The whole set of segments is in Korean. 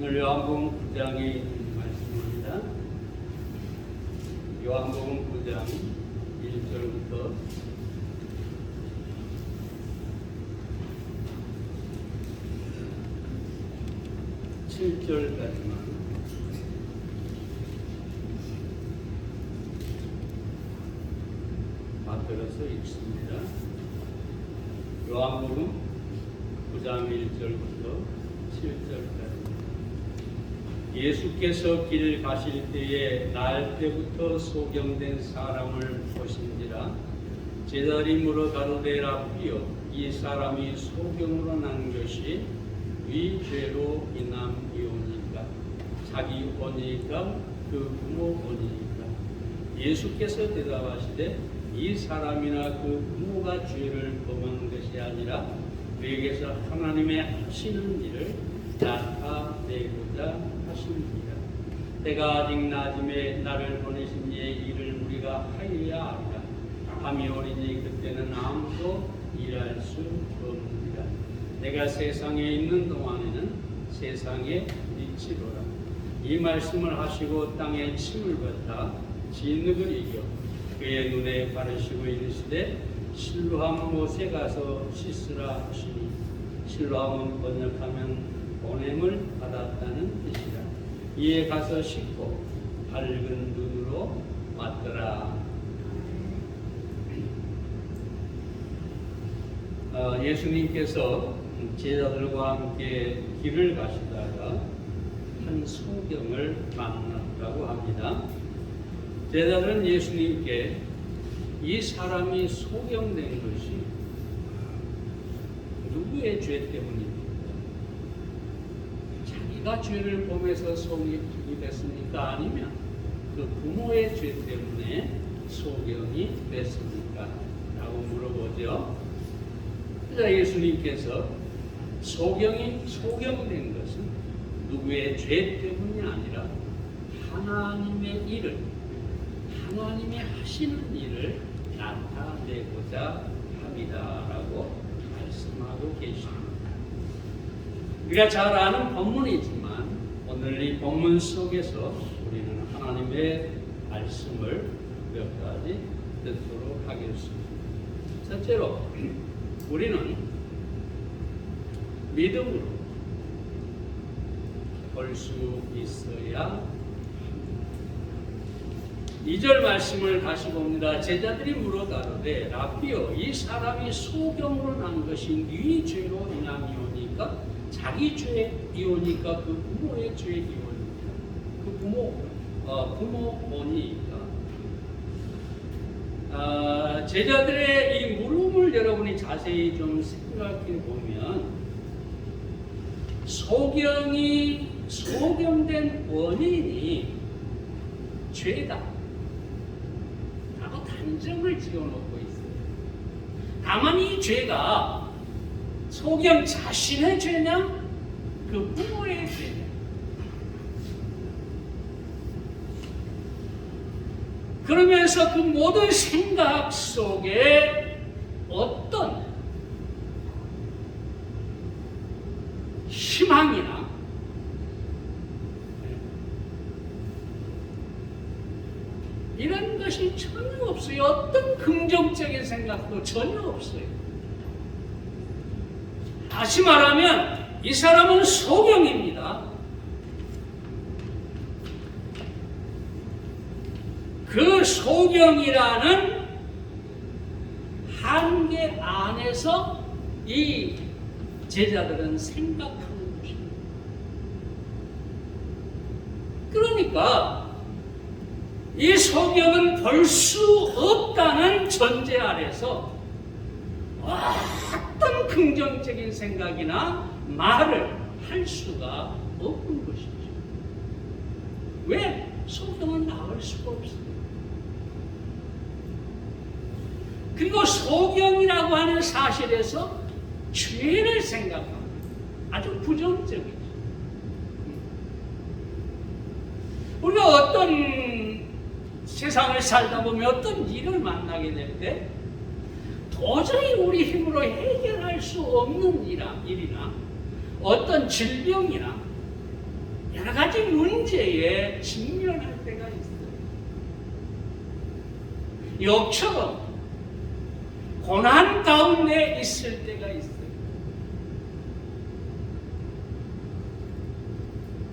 오늘 요한복음 9장에 있는 말씀입니다. 요한복음 9장 1절부터 7절까지만 맞들어서 읽습니다. 요한복음 9장 1절부터 7절까지. 예수께서 길 가실 때에 날 때부터 소경된 사람을 보신지라. 제자들이 물어 가로되 라삐여, 이 사람이 소경으로 난 것이 위 죄로 인함이오니까? 자기 오니까 그 부모 오니까? 예수께서 대답하시되 이 사람이나 그 부모가 죄를 범한 것이 아니라 그에게서 하나님의 하시는 일을 나타내고자 하십니다. 때가 아직 낮음에 나를 보내신 이의 일을 우리가 하여야 하리라. 밤이 오리니 그때는 아무도 일할 수 없느니라. 내가 세상에 있는 동안에는 세상의 빛이로라. 이 말씀을 하시고 땅에 침을 뱉어 진흙을 이겨 그의 눈에 바르시고 이르시되 실로암 못에 가서 씻으라 하시니, 실로암은 번역하면 보냄을 받았다는 뜻이라. 이에 가서 씻고 밝은 눈으로 왔더라. 예수님께서 제자들과 함께 길을 가시다가 한 소경을 만났다고 합니다. 제자들은 예수님께 이 사람이 소경된 것이 누구의 죄 때문입니까? 자기가 죄를 범해서 소경이 됐습니까? 아니면 그 부모의 죄 때문에 소경이 됐습니까? 라고 물어보죠. 그래서 예수님께서 소경된 것은 누구의 죄 때문이 아니라 하나님의 일을, 하나님이 하시는 일을 나타내고자 합니다라고 말씀하고 계십니다. 우리가 잘 아는 본문이지만 오늘 이 본문 속에서 우리는 하나님의 말씀을 몇 가지 듣도록 하겠습니다. 첫째로 우리는 믿음으로 볼 수 있어야 2절 말씀을 다시 봅니다. 제자들이 물어 가로되 라삐여, 이 사람이 소경으로 난 것이 네 죄로 인함이오니까? 자기 죄이오니까 그 부모의 죄이오니까? 그 부모오니까? 제자들의 이 물음을 여러분이 자세히 좀 생각해 보면 소경된 원인이 죄다 라고 단정을 지어놓고 있어요. 다만 이 죄가 소경 자신의 죄냐 그 부모의 죄냐, 그러면서 그 모든 생각 속에 어떤 희망이나 이런 것이 전혀 없어요. 어떤 긍정적인 생각도 전혀 없어요. 다시 말하면 이 사람은 소경입니다. 그 소경이라는 한계 안에서 이 제자들은 생각하는 것입니다. 그러니까 이 소경은 볼 수 없다는 전제 아래서 어떤 긍정적인 생각이나 말을 할 수가 없는 것이죠. 왜? 소경은 나올 수가 없어요. 그리고 소경이라고 하는 사실에서 죄를 생각합니다. 아주 부정적이죠. 우리가 어떤 세상을 살다 보면 어떤 일을 만나게 될 때 도저히 우리 힘으로 해결할 수 없는 일이나 어떤 질병이나 여러 가지 문제에 직면할 때가 있어요. 욥처럼 고난 가운데 있을 때가 있어요.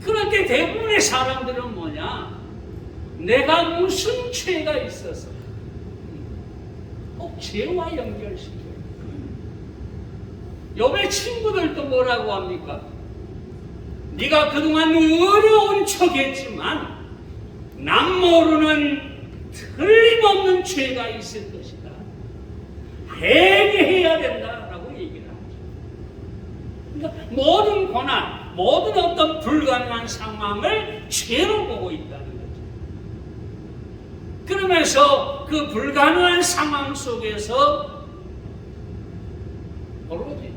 그런데 대부분의 사람들은 뭐냐? 내가 무슨 죄가 있어서 꼭 죄와 연결시켜요. 욥의 친구들도 뭐라고 합니까? 네가 그동안 어려운 척했지만 남 모르는 틀림없는 죄가 있을 것이다. 회개해야 된다라고 얘기를 하죠. 그러니까 모든 고난, 모든 어떤 불가능한 상황을 죄로 보고 있다는 거죠. 그러면서 그 불가능한 상황 속에서 오로지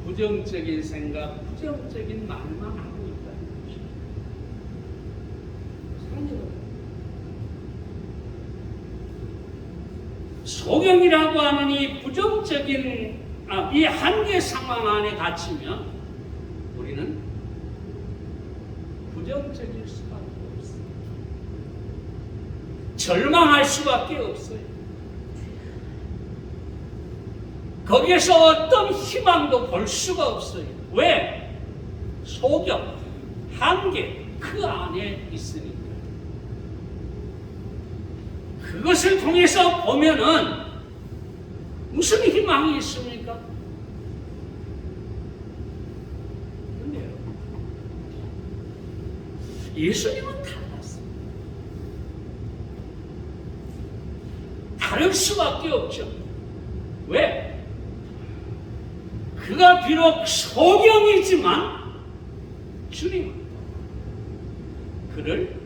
부정적인 생각, 부정적인 말만 하고 있다는 것이죠. 소경이라고 하는 이 부정적인 이 한계 상황 안에 갇히면 우리는 부정적일 수밖에 없어요. 절망할 수밖에 없어요. 거기에서 어떤 희망도 볼 수가 없어요. 왜? 소경, 한계, 그 안에 있으니까. 그것을 통해서 보면은 무슨 희망이 있습니까? 그런데요, 예수님은 달랐어요. 다를 수밖에 없죠. 왜? 그가 비록 소경이지만 주님은 그를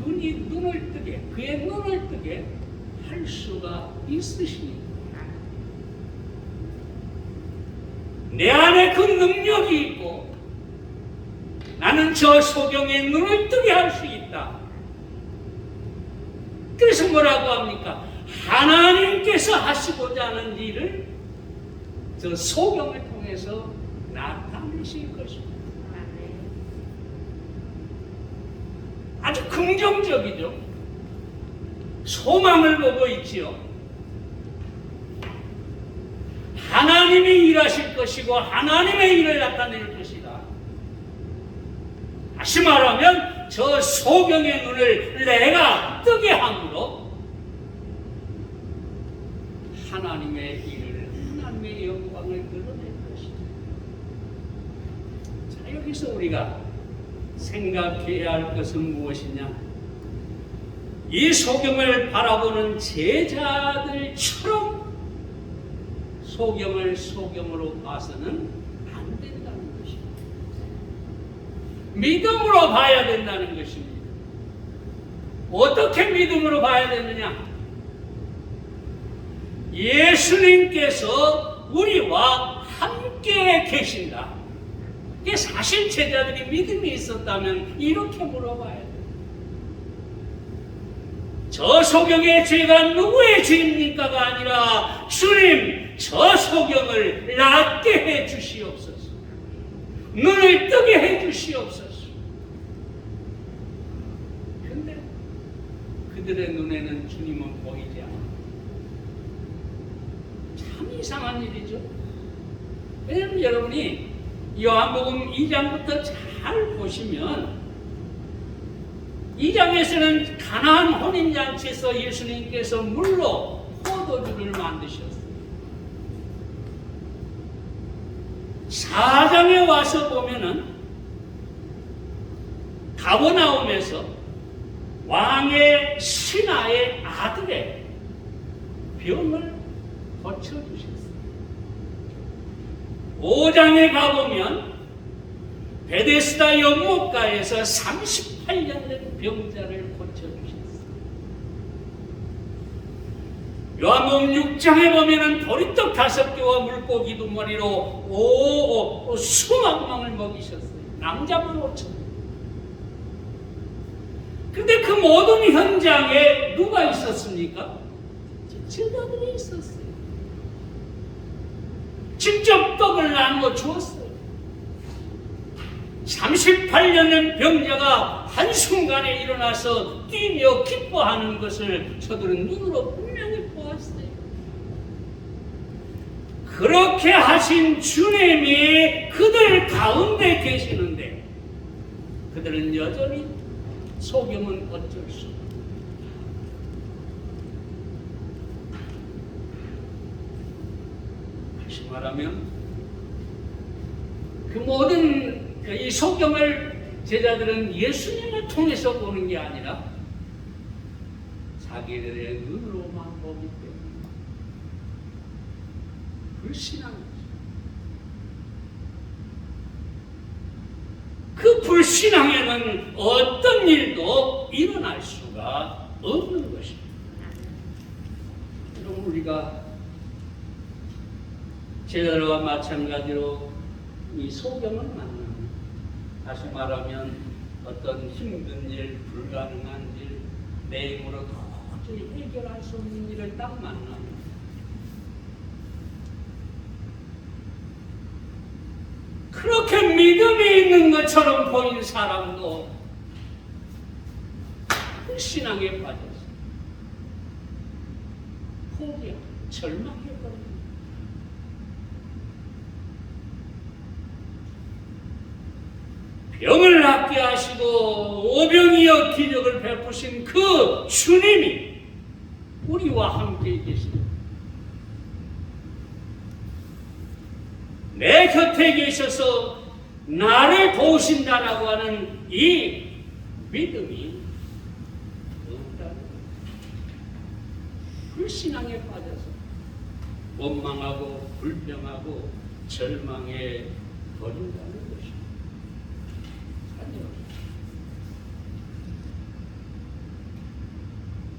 눈을 뜨게, 그의 눈을 뜨게 할 수가 있으시니까. 내 안에 그 능력이 있고 나는 저 소경의 눈을 뜨게 할 수 있다. 그래서 뭐라고 합니까? 하나님께서 하시고자 하는 일을 저 소경을 통해서 나타내실 것입니다. 아주 긍정적이죠. 소망을 보고 있지요. 하나님이 일하실 것이고 하나님의 일을 나타낼 것이다. 다시 말하면 저 소경의 눈을 내가 뜨게 함으로 하나님의 일을, 하나님의 영광을 드러낼 것이다. 자, 여기서 우리가 생각해야 할 것은 무엇이냐? 이 소경을 바라보는 제자들처럼 소경을 소경으로 봐서는 안 된다는 것입니다. 믿음으로 봐야 된다는 것입니다. 어떻게 믿음으로 봐야 되느냐? 예수님께서 우리와 함께 계신다. 이게 사실 제자들이 믿음이 있었다면 이렇게 물어봐야 돼요. 저 소경의 죄가 누구의 죄입니까가 아니라 주님, 저 소경을 낫게 해 주시옵소서. 눈을 뜨게 해 주시옵소서. 그런데 그들의 눈에는 주님은 보이지 않아요. 참 이상한 일이죠. 왜냐하면 여러분이 요한복음 2장부터 잘 보시면 2장에서는 가나안 혼인잔치에서 예수님께서 물로 포도주를 만드셨어요. 4장에 와서 보면은 가버나움에서 왕의 신하의 아들의 병을 고쳐주셨어요. 5장에 가보면 베데스다 연못가에서 38년 된 병자를 고쳐주셨어요. 요한복음 6장에 보면은 보리떡 5개와 물고기 2마리로 수만 명을 먹이셨어요. 남자만 5천. 근데 그 모든 현장에 누가 있었습니까? 제자들이 있었어요. 직접 떡을 나누어 주었어요. 38년 병자가 한순간에 일어나서 뛰며 기뻐하는 것을 저들은 눈으로 분명히 보았어요. 그렇게 하신 주님이 그들 가운데 계시는데 그들은 여전히 속임은 어쩔 수 없어요. 다시 말하면 그 모든 이 속임을 제자들은 예수님을 통해서 보는 게 아니라 자기들의 눈으로만 보기 때문에 불신한 거죠. 그 불신앙에는 어떤 일도 일어날 수가 없는 것입니다. 그럼 우리가 제자들과 마찬가지로 이 소경을 만납니다. 다시 말하면 어떤 힘든 일, 불가능한 일, 내 힘으로 도저히 해결할 수 없는 일을 딱 만납니다. 그렇게 믿음이 있는 것처럼 보이는 사람도 신앙에 빠졌어요. 포기하고 절망해버립니다. 병을 낫게 하시고 오병이어 기적을 베푸신 그 주님이 우리와 함께 계십니다. 내 곁에 계셔서 나를 도우신다라고 하는 이 믿음이 없다는 불신앙에 빠져서 원망하고 불평하고 절망해 버린다는 것입니다.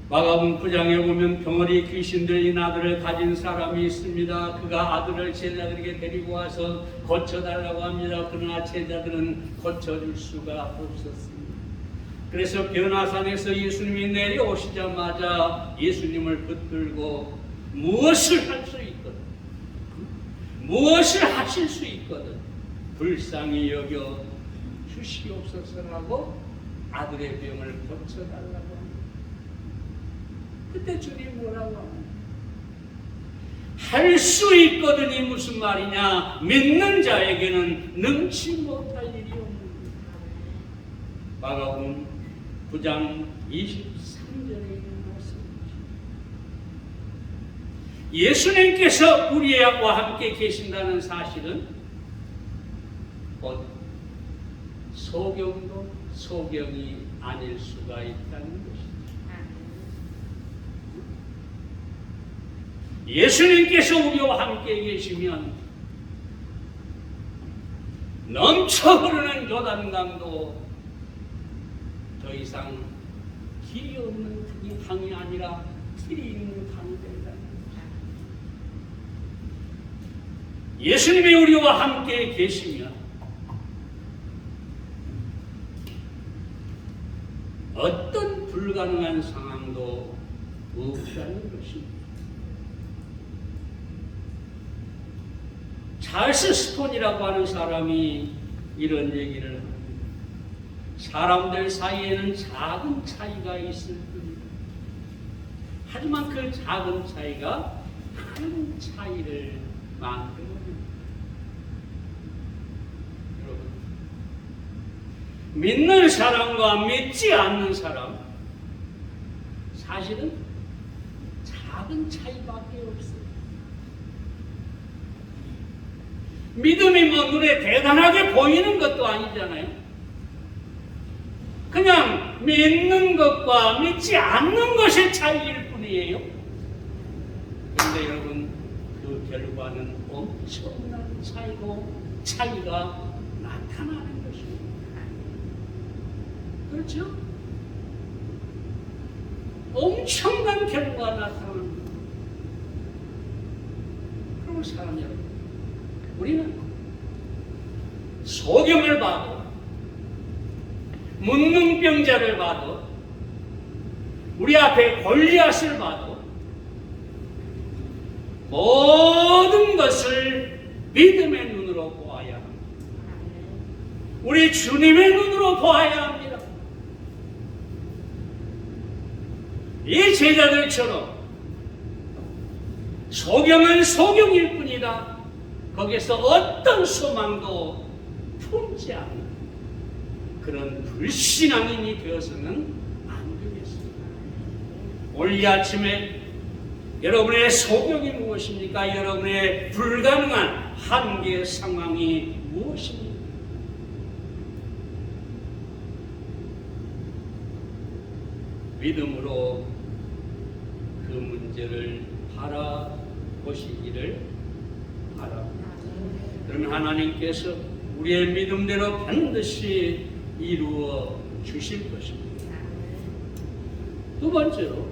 마가복음 9장에 보면 병아리 귀신 들린 아들을 가진 사람이 있습니다. 그가 아들을 제자들에게 데리고 와서 고쳐달라고 합니다. 그러나 제자들은 고쳐줄 수가 없었습니다. 그래서 변화산에서 예수님이 내려오시자마자 예수님을 붙들고 무엇을 할 수 있거든, 무엇을 하실 수 있거든 불쌍히 여겨 주시옵소서라고 아들의 병을 고쳐달라고 합니다. 그때 주님 뭐라고 합니까? 할 수 있거든이 무슨 말이냐? 믿는 자에게는 능치 못할 일이 없는 거예요. 마가복음 9장 23절에 있는 말씀입니다. 예수님께서 우리와 함께 계신다는 사실은 소경도 소경이 아닐 수가 있다는 것입니다. 예수님께서 우리와 함께 계시면 넘쳐 흐르는 요단강도 더 이상 길이 없는 강이 아니라 길이 있는 강이 된다는 것입니다. 예수님이 우리와 함께 계시면 어떤 불가능한 상황도 없다는 것입니다. 찰스 스톤이라고 하는 사람이 이런 얘기를 합니다. 사람들 사이에는 작은 차이가 있을 뿐이다. 하지만 그 작은 차이가 큰 차이를 만들어냅니다. 여러분, 믿는 사람과 믿지 않는 사람, 사실은 작은 차이밖에 없어요. 믿음이 뭐 눈에 대단하게 보이는 것도 아니잖아요. 그냥 믿는 것과 믿지 않는 것의 차이일 뿐이에요. 그런데 여러분, 그 결과는 엄청난 차이가 나타나는 것입니다. 그렇죠? 엄청난 결과가 나타나는 거예요. 그럼 사람 여러분, 우리는 소경을 봐도 문둥병자를 봐도 우리 앞에 골리앗을 봐도 모든 것을 믿음의 눈으로 보아야 합니다. 우리 주님의 눈으로 보아야 합니다. 이 제자들처럼 소경은 소경일 뿐이다. 거기서 어떤 소망도 품지 않는 그런 불신앙인이 되어서는 안 되겠습니다. 오늘 이 아침에 여러분의 소경이 무엇입니까? 여러분의 불가능한 한계 상황이 무엇입니까? 믿음으로 그 문제를 바라보시기를 바랍니다. 그러면 하나님께서 우리의 믿음대로 반드시 이루어 주실 것입니다. 두 번째로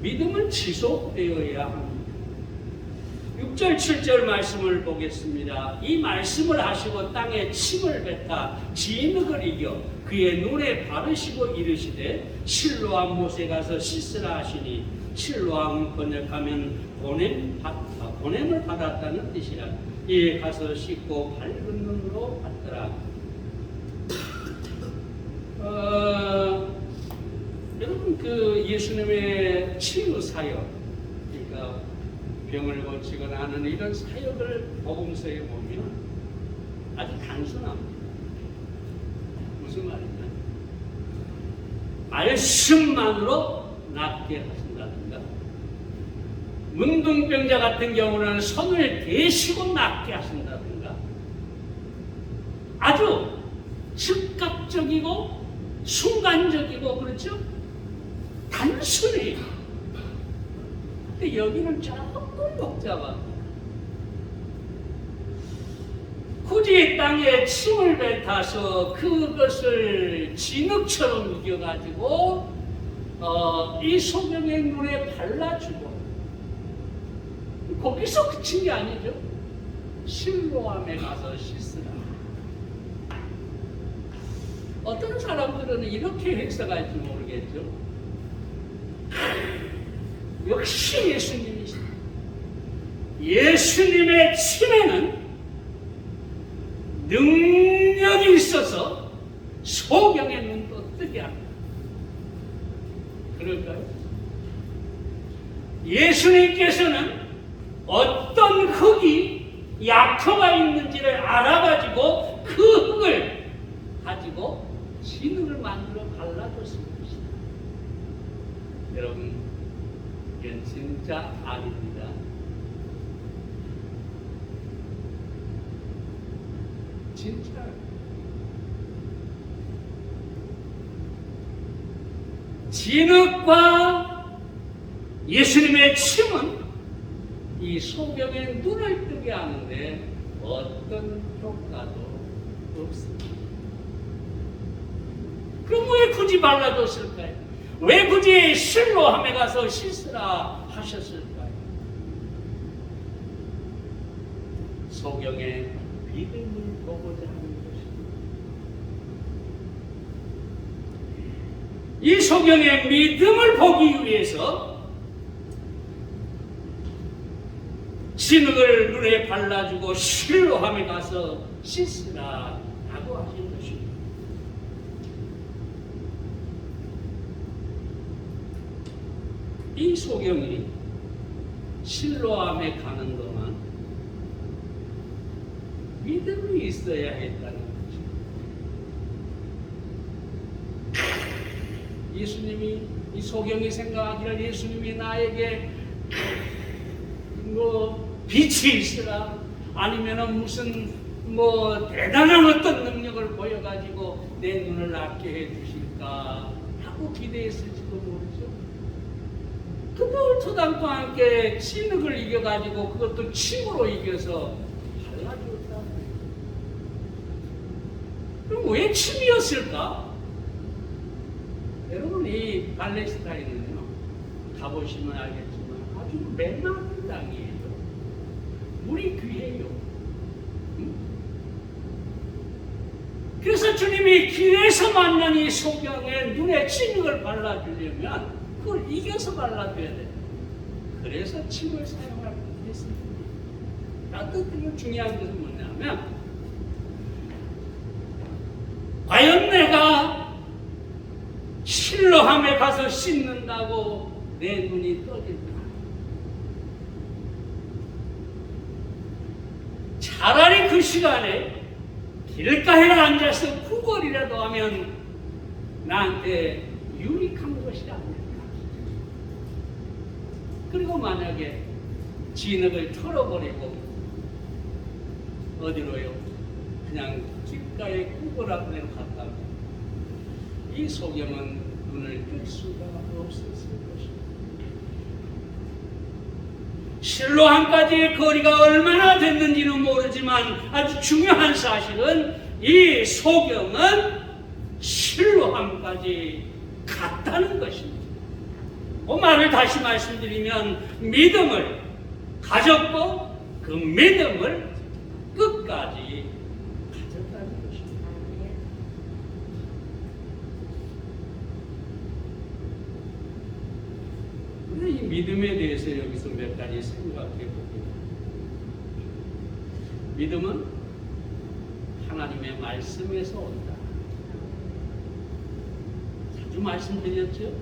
믿음은 지속되어야 합니다. 6절 7절 말씀을 보겠습니다. 이 말씀을 하시고 땅에 침을 뱉아 진흙을 이겨 그의 눈에 바르시고 이르시되 실로암 못에 가서 씻으라 하시니 실로암 번역하면 보냄을 받았다는 뜻이라. 이에 가서 씻고 밝은 눈으로 받더라. 여러분 그 예수님의 치유 사역, 그러니까 병을 고치거나 하는 이런 사역을 복음서에 보면 아주 단순합니다. 무슨 말이냐? 말씀만으로 낫게 하신다든가, 문둥병자 같은 경우는 손을 대시고 낫게 하신다든가, 아주 즉각적이고 순간적이고 그렇죠? 단순히. 근데 여기는 조금 복잡합니다. 굳이 땅에 침을 뱉어서 그것을 진흙처럼 이겨가지고 이 소경의 눈에 발라주고 거기서 그친 게 아니죠. 실로암에 가서 씻으라. 어떤 사람들은 이렇게 해석할지 모르겠죠. 역시 예수님이시다. 예수님의 침에는 능력이 있어서 소경의 눈도 뜨게 합니다. 그럴까요? 예수님께서는 어떤 흙이 약효가 있는지를 알아가지고 그 흙을 가지고 진흙을 만들어 발라줬을 것이다. 여러분, 이건 진짜 아닙니다. 진짜 진흙과 예수님의 침은 이 소경의 눈을 뜨게 하는데 어떤 효과도 없습니다. 그럼 왜 굳이 발라줬을까요? 왜 굳이 실로암에 가서 씻으라 하셨을까요? 소경의 믿음을 보고자 하는 것입니다. 이 소경의 믿음을 보기 위해서 진흙을 눈에 발라주고 실로암에 가서 씻으라 라고 하신 것입니다. 이 소경이 실로암에 가는 동안 믿음이 있어야 했다는 거죠. 예수님이, 이 소경이 생각하기를 예수님이 나에게 빛이 있으라, 아니면은 무슨 대단한 어떤 능력을 보여가지고 내 눈을 낫게 해주실까 하고 기대했을지도 모르죠. 그토당도 함께 진흙을 이겨가지고 그것도 침으로 이겨서 발라주었다. 그럼 왜 침이었을까? 여러분, 이 팔레스타인은요, 가보시면 알겠지만 아주 메마른 땅이에요. 물이 귀해요. 그래서 주님이 길에서 만난 이 소경의 눈에 진흙을 발라주려면 그걸 이겨서 발라줘야 돼요. 그래서 침을 사용하고 했습니다. 따뜻하게 중요한 것은 뭐냐면 실로함에 가서 씻는다고 내 눈이 떠질까? 차라리 그 시간에 길가에 앉아서 구걸이라도 하면 나한테 유익한 것이 아닐까? 그리고 만약에 진흙을 털어버리고 어디로요? 그냥 길가에 구걸하고 내려갔다면 이 소경은 눈을 뜰 수가 없었을 것입니다. 실로함까지의 거리가 얼마나 됐는지는 모르지만 아주 중요한 사실은 이 소경은 실로함까지 갔다는 것입니다. 그 말을 다시 말씀드리면 믿음을 가졌고 그 믿음을 끝까지 가졌다는 것입니다. 그런데 이 믿음에 대해서 여기서 몇 가지 생각해 봅니다. 믿음은 하나님의 말씀에서 온다. 자주 말씀드렸죠?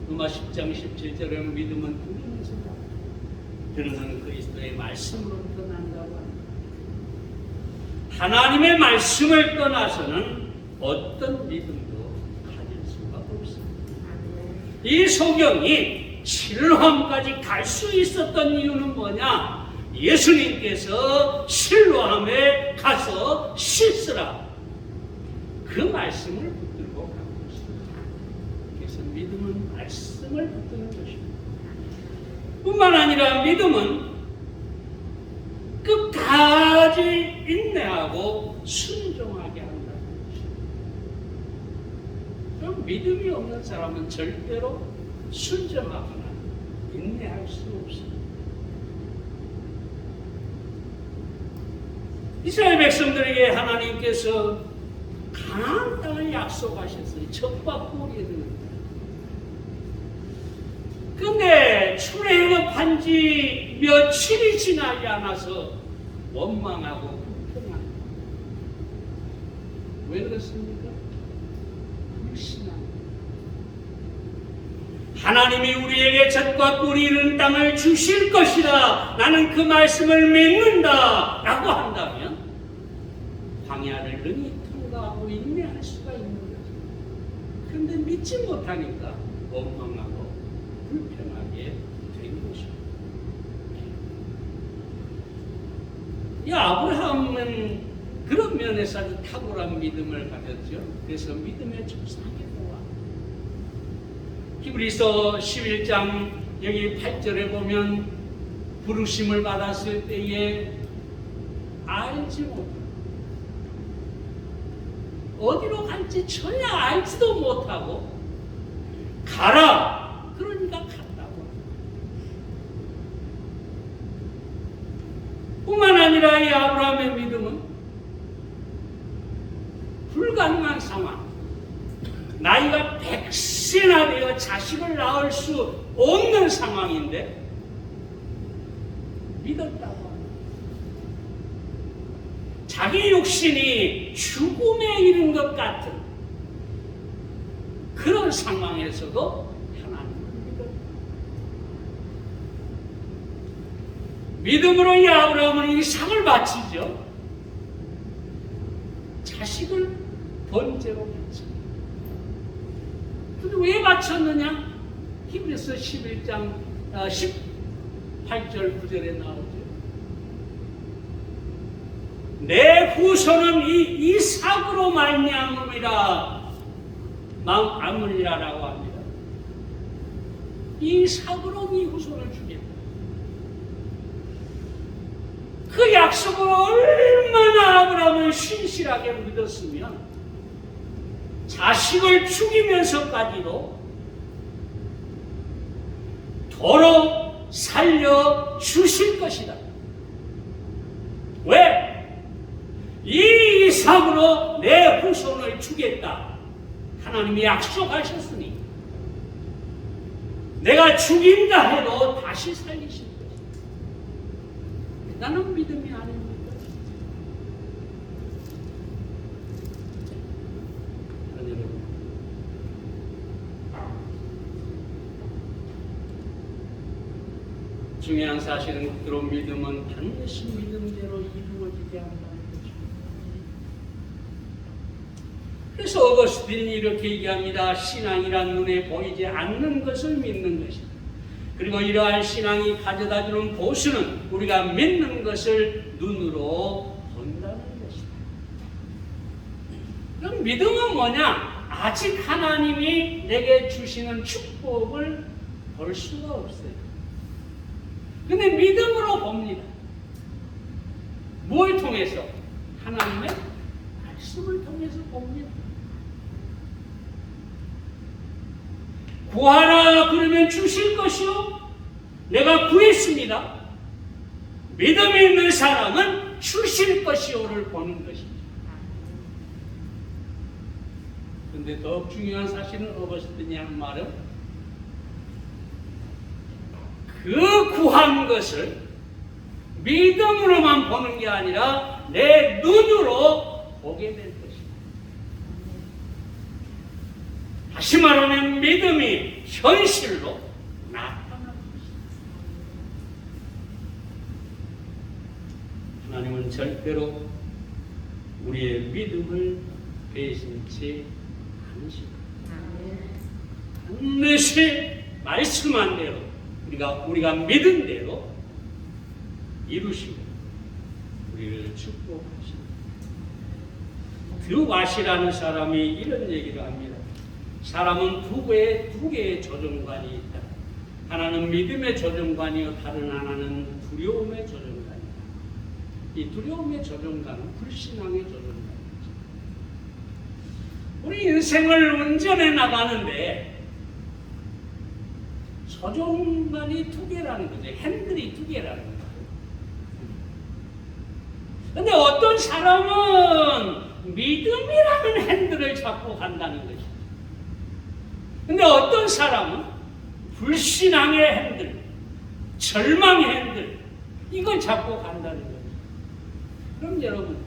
로마 10장 17절에는 믿음은 들음에서 나. 들음은 그리스도의 말씀으로부터 난다고 합니다. 하나님의 말씀을 떠나서는 어떤 믿음도 가질 수가 없습니다. 이 소경이 실로함까지 갈 수 있었던 이유는 뭐냐? 예수님께서 실로함에 가서 씻으라. 그 말씀을 붙들고 가고 있습니다. 그래서 믿음은 말씀을 붙드는 것입니다. 뿐만 아니라 믿음은 끝까지 인내하고 순종하게 한다는 것입니다. 그럼 믿음이 없는 사람은 절대로 순종하거나 인내할 수 없습니다. 이스라엘 백성들에게 하나님께서 가나안 땅을 약속하셨어요. 젖과 꿀이 흐르는 땅. 근데 출애굽한 지 며칠이 지나지 않아서 원망하고 불평합니다. 왜 그렇습니까? 불신합니다. 하나님이 우리에게 젖과 꿀이 흐르는 땅을 주실 것이다. 나는 그 말씀을 믿는다. 라고 한다면 광야를 능히 통과하고 인내할 수가 있는 거죠. 그런데 믿지 못하니까 원망하고 불평하게 된 것입니다. 이 아브라함은 그런 면에서 아주 탁월한 믿음을 가졌죠. 그래서 믿음의 조상이라고 합니다. 히브리서 11장 여기 8절에 보면 부르심을 받았을 때에 알지 못하고 어디로 갈지 전혀 알지도 못하고 가라! 그러니까 갔다고. 뿐만 아니라 이 아브라함의 믿음은 불가능한 상황, 나이가 100세나 되어 자식을 낳을 수 없는 상황인데 믿었다고 합니다. 자기 육신이 죽음에 이른 것 같은 그런 상황에서도 하나님을 믿었다. 믿음으로 이 아브라함은 이삭을 바치죠. 자식을 번제로 바칩니다. 근데 왜 바쳤느냐? 히브리서 11장 18절 9절에 나오죠. 내 후손은 이 이삭으로 말미암음이라 아물리라라고 합니다. 이삭으로 네 후손을 주겠다. 그 약속을 얼마나 아브라함은 신실하게 믿었으면 자식을 죽이면서까지도 도로 살려 주실 것이다. 왜? 이 이삭으로 내 후손을 주겠다. 하나님이 약속하셨으니 내가 죽인다 해도 다시 살리실 것이다. 대단한 믿음이 아닙니까? 여러분, 중요한 사실은 그런 믿음은 반드시 믿음대로 이루어지게 한다는 거죠. 그래서 어거스틴이 이렇게 얘기합니다. 신앙이란 눈에 보이지 않는 것을 믿는 것이다. 그리고 이러한 신앙이 가져다주는 보수는 우리가 믿는 것을 눈으로 본다는 것이다. 그럼 믿음은 뭐냐? 아직 하나님이 내게 주시는 축복을 볼 수가 없어요. 근데 믿음으로 봅니다. 뭘 통해서? 하나님의 말씀을 통해서 봅니다. 구하라 그러면 주실 것이요. 내가 구했습니다. 믿음이 있는 사람은 주실 것이요를 보는 것입니다. 그런데 더욱 중요한 사실은 어거스틴이 하는 말은 그 구한 것을 믿음으로만 보는 게 아니라 내 눈으로 보게 될 것입니다. 다시 말하면 믿음이 현실로 나타나는 것입니다. 하나님은 절대로 우리의 믿음을 배신치 않으십니다. 반드시 말씀한 대로 우리가 믿은 대로 이루시고 우리를 축복하십니다. 드와시라는 사람이 이런 얘기를 합니다. 사람은 두 개의 조정관이 있다. 하나는 믿음의 조정관이요 다른 하나는 두려움의 조정관이다. 이 두려움의 조정관은 불신앙의 조정관이죠. 우리 인생을 운전해 나가는데 조종관이 두 개라는 거죠. 핸들이 두 개라는 거죠. 근데 어떤 사람은 믿음이라는 핸들을 잡고 간다는 것이죠. 근데 어떤 사람은 불신앙의 핸들, 절망의 핸들, 이걸 잡고 간다는 거죠. 그럼 여러분,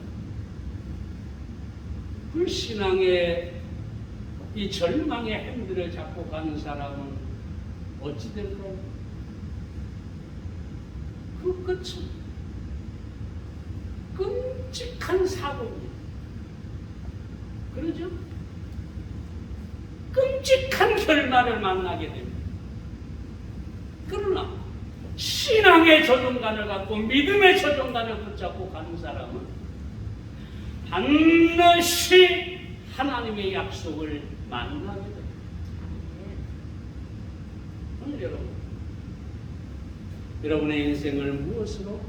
불신앙의 이 절망의 핸들을 잡고 가는 사람은 어찌 될까요? 그 끝은 끔찍한 사고입니다. 그러죠? 끔찍한 결말을 만나게 됩니다. 그러나 신앙의 조종관을 갖고 믿음의 조종관을 붙잡고 가는 사람은 반드시 하나님의 약속을 만나게 됩니다. 오늘 여러분의 인생을 무엇으로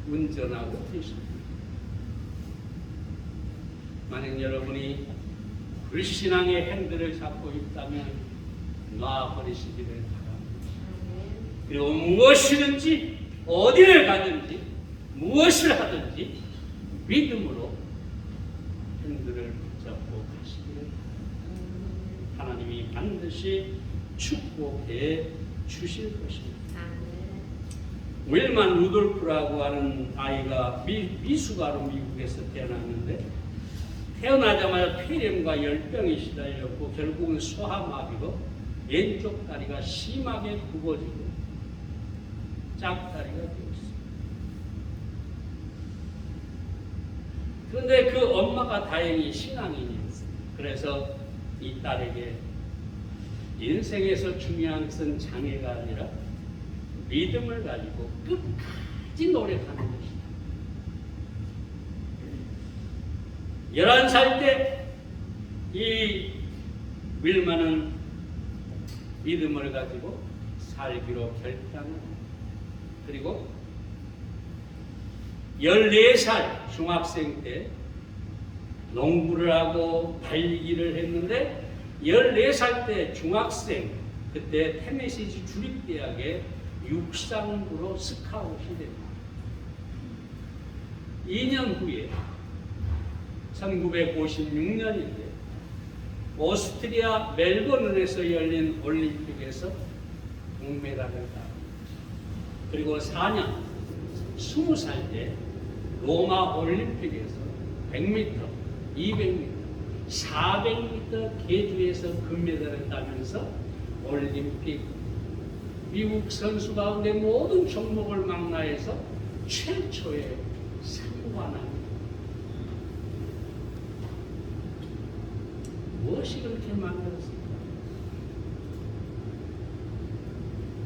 운전하고 계십니까? 만약 여러분이 불신앙의 핸들을 잡고 있다면 놔버리시기를 바랍니다. 그리고 무엇이든지 어디를 가든지 무엇을 하든지 믿음으로 핸들을 붙잡고 가시기를 바랍니다. 하나님이 반드시 축복해 주실 것입니다. 윌만 루돌프라고 하는 아이가 미숙아로 미국에서 태어났는데 태어나자마자 폐렴과 열병이 시달렸고 결국은 소아마비로 왼쪽 다리가 심하게 굽어지고 짝다리가 되었습니다. 그런데 그 엄마가 다행히 신앙인이었습니다. 그래서 이 딸에게 인생에서 중요한 것은 장애가 아니라 믿음을 가지고 끝까지 노력하는 것이다. 11살 때 이 윌만은 믿음을 가지고 살기로 결단합니다. 그리고 14살 중학생 때 농구를 하고 달리기를 했는데 14살 때 중학생 그때 테네시주 주립대학에 육상부로 스카웃이 됩니다. 2년 후에 1956년인데 오스트리아 멜버른에서 열린 올림픽에서 동메달을 따입니다. 그리고 4년 20살 때 로마 올림픽에서 100m, 200m, 400m 계주에서 금메달을 따면서 올림픽 미국 선수 가운데 모든 종목을 망라해서 최초의 상관왕. 무엇이 그렇게 만들었을까?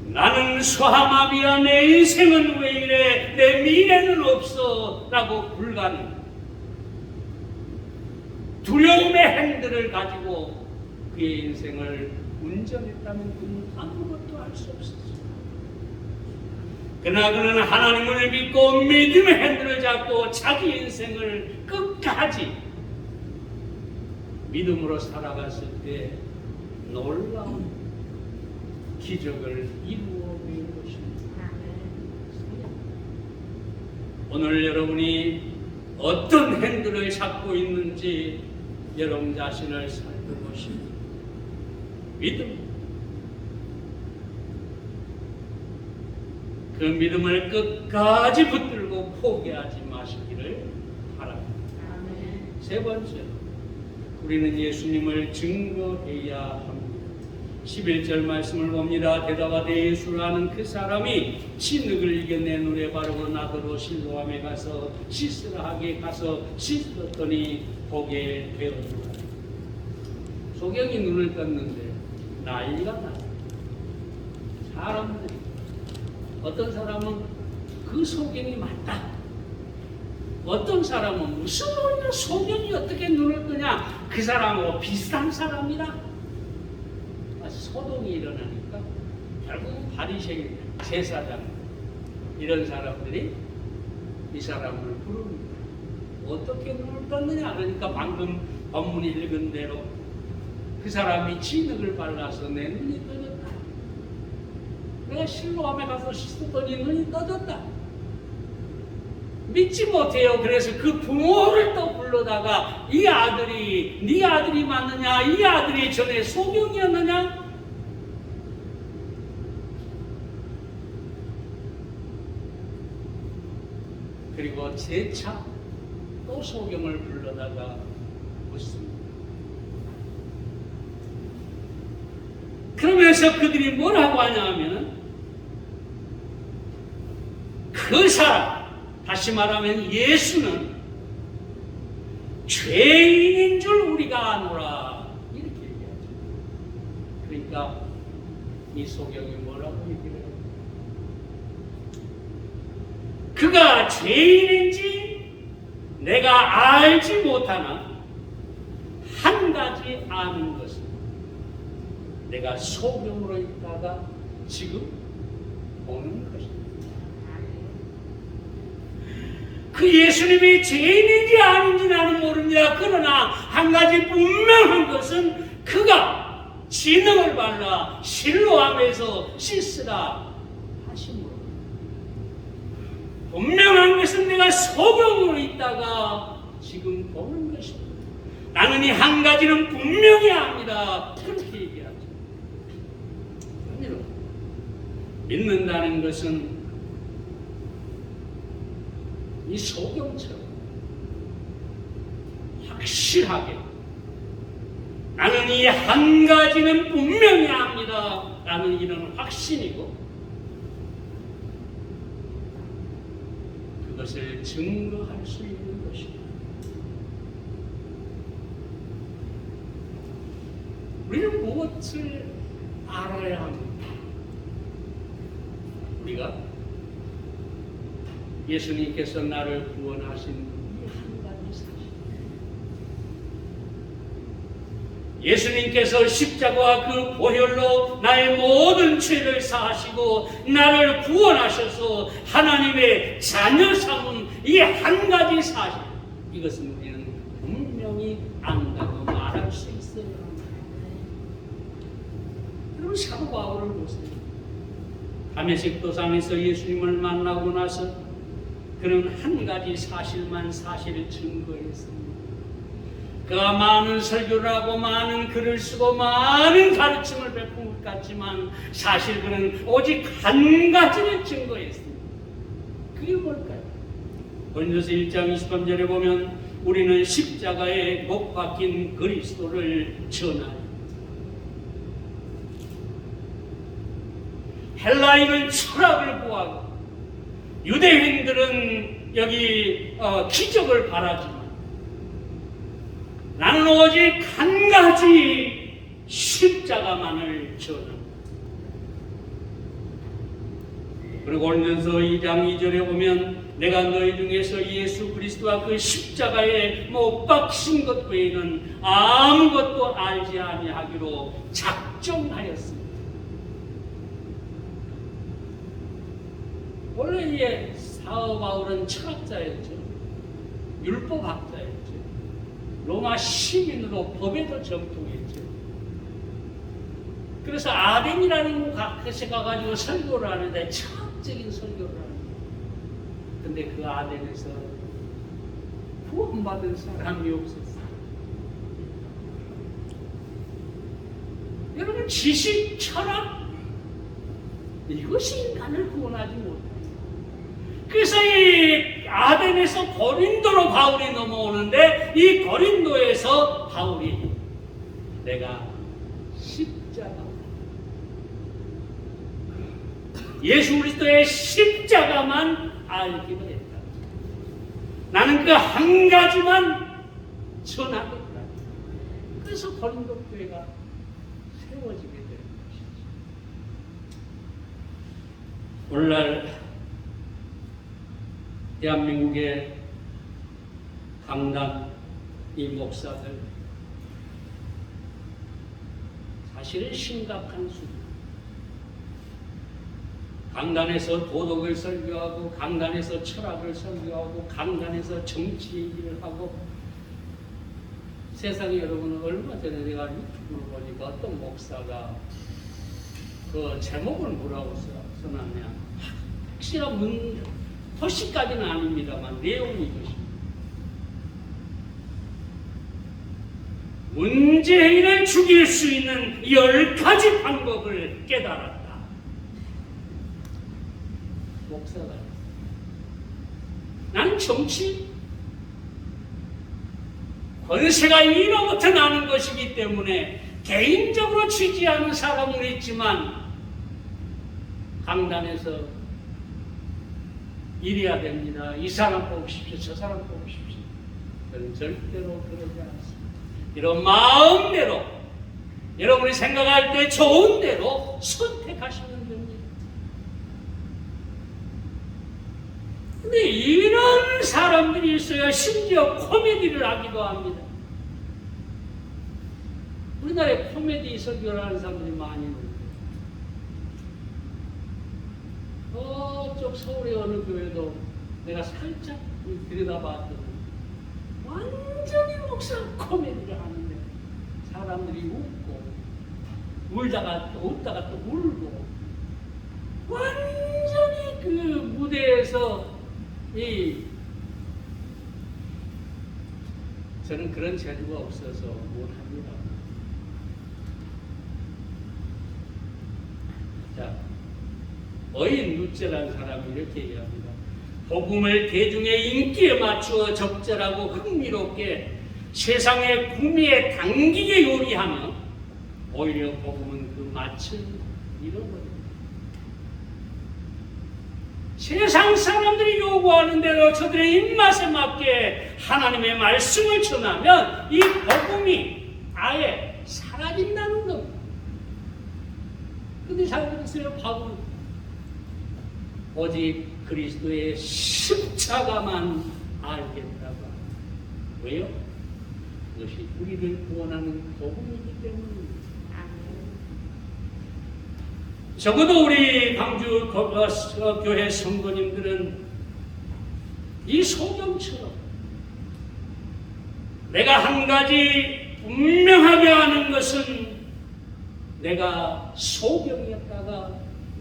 나는 소아마비야, 내 인생은 왜 이래, 내 미래는 없어 라고 불가능 두려움의 핸들을 가지고 그의 인생을 운전했다면 그는 아무것도 할 수 없었어요. 그러나 그는 하나님을 믿고 믿음의 핸들을 잡고 자기 인생을 끝까지 믿음으로 살아갔을 때 놀라운 기적을 이루어 낸 것입니다. 오늘 여러분이 어떤 핸들을 잡고 있는지 여러분 자신을 살펴보시고 믿음, 그 믿음을 끝까지 붙들고 포기하지 마시기를 바랍니다. 세 번째, 우리는 예수님을 증거해야 합니다. 11절 말씀을 봅니다. 대답하되 예수라는 그 사람이 진흙을 이겨내 눈에 바르고 나더러 실로암에 가서 씻으라 하게 가서 씻었더니 보게 되었노라. 소경이 눈을 떴는데 난리가 나요. 사람들이, 어떤 사람은 그 소경이 맞다, 어떤 사람은 무슨 소리야, 소경이 어떻게 눈을 뜨냐, 그 사람하고 비슷한 사람이라. 소동이 일어나니까 결국 바리새인, 제사장 이런 사람들이 이 사람을 부릅니다. 어떻게 눈을 떴느냐? 그러니까 방금 본문이 읽은 대로 그 사람이 진흙을 발라서 내 눈이 떠졌다. 내가 실로암에 가서 씻었더니 눈이 떠졌다. 믿지 못해요. 그래서 그 부모를 또 불러다가 이 아들이 네 아들이 맞느냐? 이 아들이 전에 소경이었느냐? 그리고 재차 또 소경을 불러다가 묻습니다. 그러면서 그들이 뭐라고 하냐면은 그 사람, 다시 말하면 예수는 죄인인 줄 우리가 아노라, 이렇게 얘기하죠. 그러니까 이 소경이 뭐라고 얘기를 해요? 그가 죄인인지 내가 알지 못하나 한 가지 아는 것은 내가 소경으로 있다가 지금 보는 것입니다. 그 예수님이 죄인인지 아닌지 나는 모릅니다. 그러나 한 가지 분명한 것은 그가 진흙을 발라 실로암에서 씻으라 하심으로, 분명한 것은 내가 소경으로 있다가 지금 보는 것입니다. 나는 이 한 가지는 분명히 압니다. 그렇게 얘기하죠. 여러분, 믿는다는 것은 이 소경처럼 확실하게 나는 이 한 가지는 분명히 압니다 라는 이런 확신이고, 그것을 증거할 수 있는 것입니다. 우리는 무엇을 알아야 합니까? 우리가 예수님께서 나를 구원하신 이 한 가지 사실, 예수님께서 십자가와 그 보혈로 나의 모든 죄를 사하시고 나를 구원하셔서 하나님의 자녀 삼은 이 한 가지 사실, 이것은 우리는 분명히 안다고 말할 수 있어야 합니다. 여러분, 사도 바울을 보세요. 다메섹 도상에서 예수님을 만나고 나서 그는 한 가지 사실만 사실을 증거했습니다. 그가 많은 설교를 하고 많은 글을 쓰고 많은 가르침을 베푼 것 같지만 사실 그는 오직 한 가지를 증거했습니다. 그게 뭘까요? 고린도서 1장 23절에 보면 우리는 십자가에 못 박힌 그리스도를 전하니 헬라인은 철학을 구하고 유대인들은 여기 기적을 바라지만 나는 오직 한 가지 십자가만을 전합니다. 그리고 오늘서 2장 2절에 보면 내가 너희 중에서 예수 그리스도와 그 십자가에 못 박힌 것 외에는 아무것도 알지 아니하기로 작정하였습니다. 원래 이 사도 바울은 철학자였죠. 율법학자였죠. 로마 시민으로 법에도 정통했죠. 그래서 아덴이라는 곳에 가가지고 설교를 하는데 철학적인 설교를 하는 거예요. 근데 그 아덴에서 구원받은 사람이 없었어요. 여러분, 지식, 철학, 이것이 인간을 구원하지 못해요. 그래서 이 아덴에서 고린도로 바울이 넘어오는데 이 고린도에서 바울이 내가 십자가, 예수 그리스도의 십자가만 알기로 했다. 나는 그 한 가지만 전하겠다. 그래서 고린도 교회가 세워지게 되는 것이죠. 오늘날 대한민국의 강단 이 목사들 사실은 심각한 수준. 강단에서 도덕을 설교하고 강단에서 철학을 설교하고 강단에서 정치 얘기를 하고 세상에 여러분 얼마 전에 내가 유튜브를 보니까 어떤 목사가 그 제목을 뭐라고 써놨냐 확실한 토시까지는 아닙니다만 내용이 이것입니다. 문재인을 죽일 수 있는 10가지 방법을 깨달았다. 목사가 나는 정치 권세가 이로부터 나는 것이기 때문에 개인적으로 지지하는 사람은 있지만 강단에서 이래야 됩니다. 이 사람 뽑으십시오. 저 사람 뽑으십시오. 저는 절대로 그러지 않습니다. 이런 마음대로 여러분이 생각할 때 좋은 대로 선택하시면 됩니다. 근데 이런 사람들이 있어야 심지어 코미디를 하기도 합니다. 우리나라에 코미디 설교를 하는 사람들이 많이 있는데 저쪽 서울의 어느 교회도 내가 살짝 들여다봤더니 완전히 목사 코미디를 하는데 사람들이 웃고 울다가 또 웃다가 또 울고 완전히 그 무대에서 저는 그런 재주가 없어서 못합니다. 자, 어인 누째라는 사람이 이렇게 얘기합니다. 복음을 대중의 인기에 맞추어 적절하고 흥미롭게 세상의 구미에 당기게 요리하며 오히려 복음은 그 맛을 잃어버립니다. 세상 사람들이 요구하는 대로 저들의 입맛에 맞게 하나님의 말씀을 전하면 이 복음이 아예 사라진다는 겁니다. 근데 잘 들으세요. 바울은 오직 그리스도의 십자가만 알겠다고. 왜요? 그것이 우리를 구원하는 복음이기 때문입니다. 적어도 우리 광주 교회 성도님들은 이 소경처럼 내가 한 가지 분명하게 아는 것은 내가 소경이었다가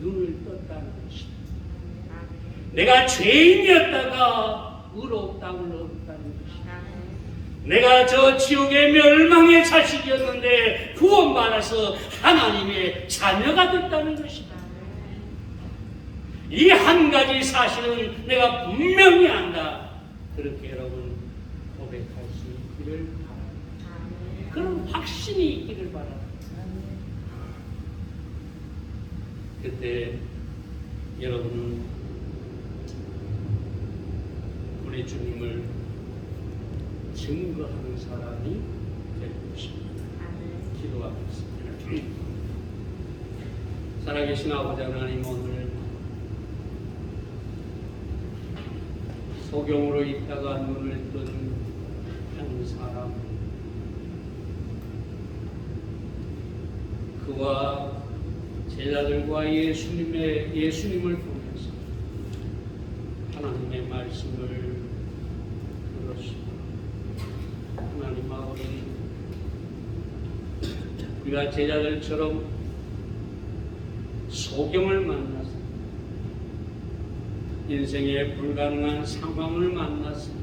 눈을 떴다는 것이다. 내가 죄인이었다가 의롭다고 얻었다는 것이다. 내가 저 지옥의 멸망의 자식이었는데 구원받아서 하나님의 자녀가 됐다는 것이다. 이 한 가지 사실은 내가 분명히 안다. 그렇게 여러분 고백할 수 있기를 바랍니다. 그런 확신이 있기를 바랍니다. 그때 여러분은 우리 주님을 증거하는 사람이 될 것입니다. 기도하겠습니다. 살아계신 아버지 하나님, 오늘 소경으로 있다가 눈을 뜬 한 사람, 그와 제자들과 예수님을 통해서 하나님의 말씀을 들었습니다. 하나님 아버지, 우리가 제자들처럼 소경을 만나서 인생의 불가능한 상황을 만났을 때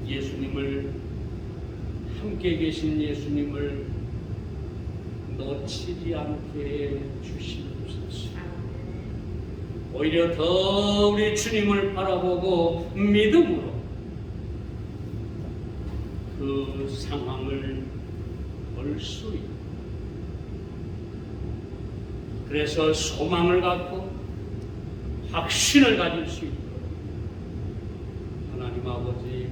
예수님을, 함께 계신 예수님을 놓치지 않게 주시옵소서. 오히려 더 우리 주님을 바라보고 믿음으로 그 상황을 볼 수 있고, 그래서 소망을 갖고 확신을 가질 수 있도록 하나님 아버지,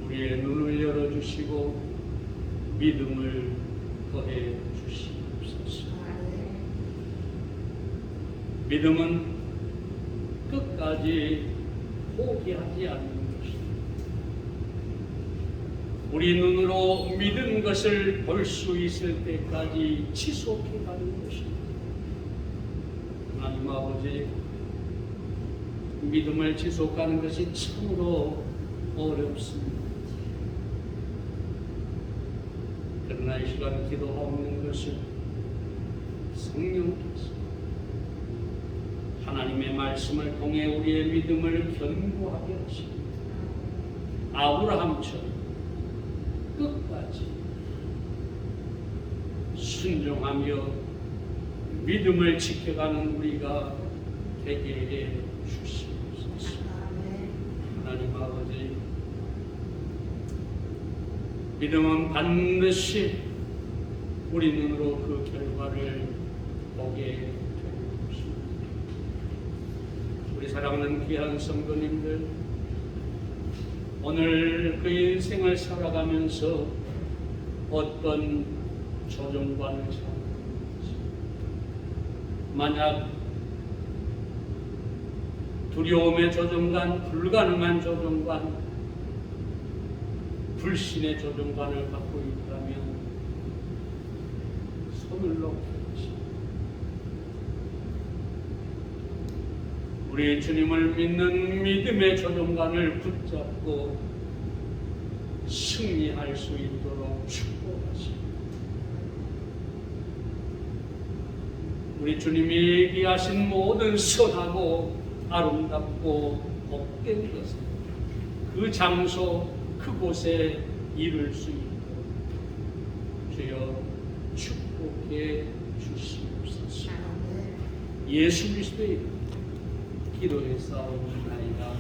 우리의 눈을 열어주시고 믿음을 더해 주시옵소서. 믿음은 끝까지 포기하지 않는 것입니다. 우리 눈으로 믿은 것을 볼 수 있을 때까지 지속해 가는 것입니다. 하나님 아버지, 믿음을 지속하는 것이 참으로 어렵습니다. 그러나 이 시간 기도하는 것은 성령께서 하나님의 말씀을 통해 우리의 믿음을 견고하게 하십니다. 아브라함처럼 끝까지 순종하며 믿음을 지켜가는 우리가 되게 해 주시옵소서. 하나님 아버지, 믿음은 반드시 우리 눈으로 그 결과를 보게 되는 것입니다. 우리 사랑하는 귀한 성도님들, 오늘 그 인생을 살아가면서 어떤 조정관을 살아가는지, 만약 두려움의 조정관, 불가능한 조정관, 불신의 조정관을 갖고 있다면 손을 놓겠지. 우리 주님을 믿는 믿음의 조정관을 붙잡고 승리할 수 있도록 축복하십니다. 우리 주님이 얘기하신 모든 선하고 아름답고 복된 것을 그 장소 그곳에 이룰 수 있도록 주여 축복해 주시옵소서. 예수 그리스도의 기도에 싸움나이다.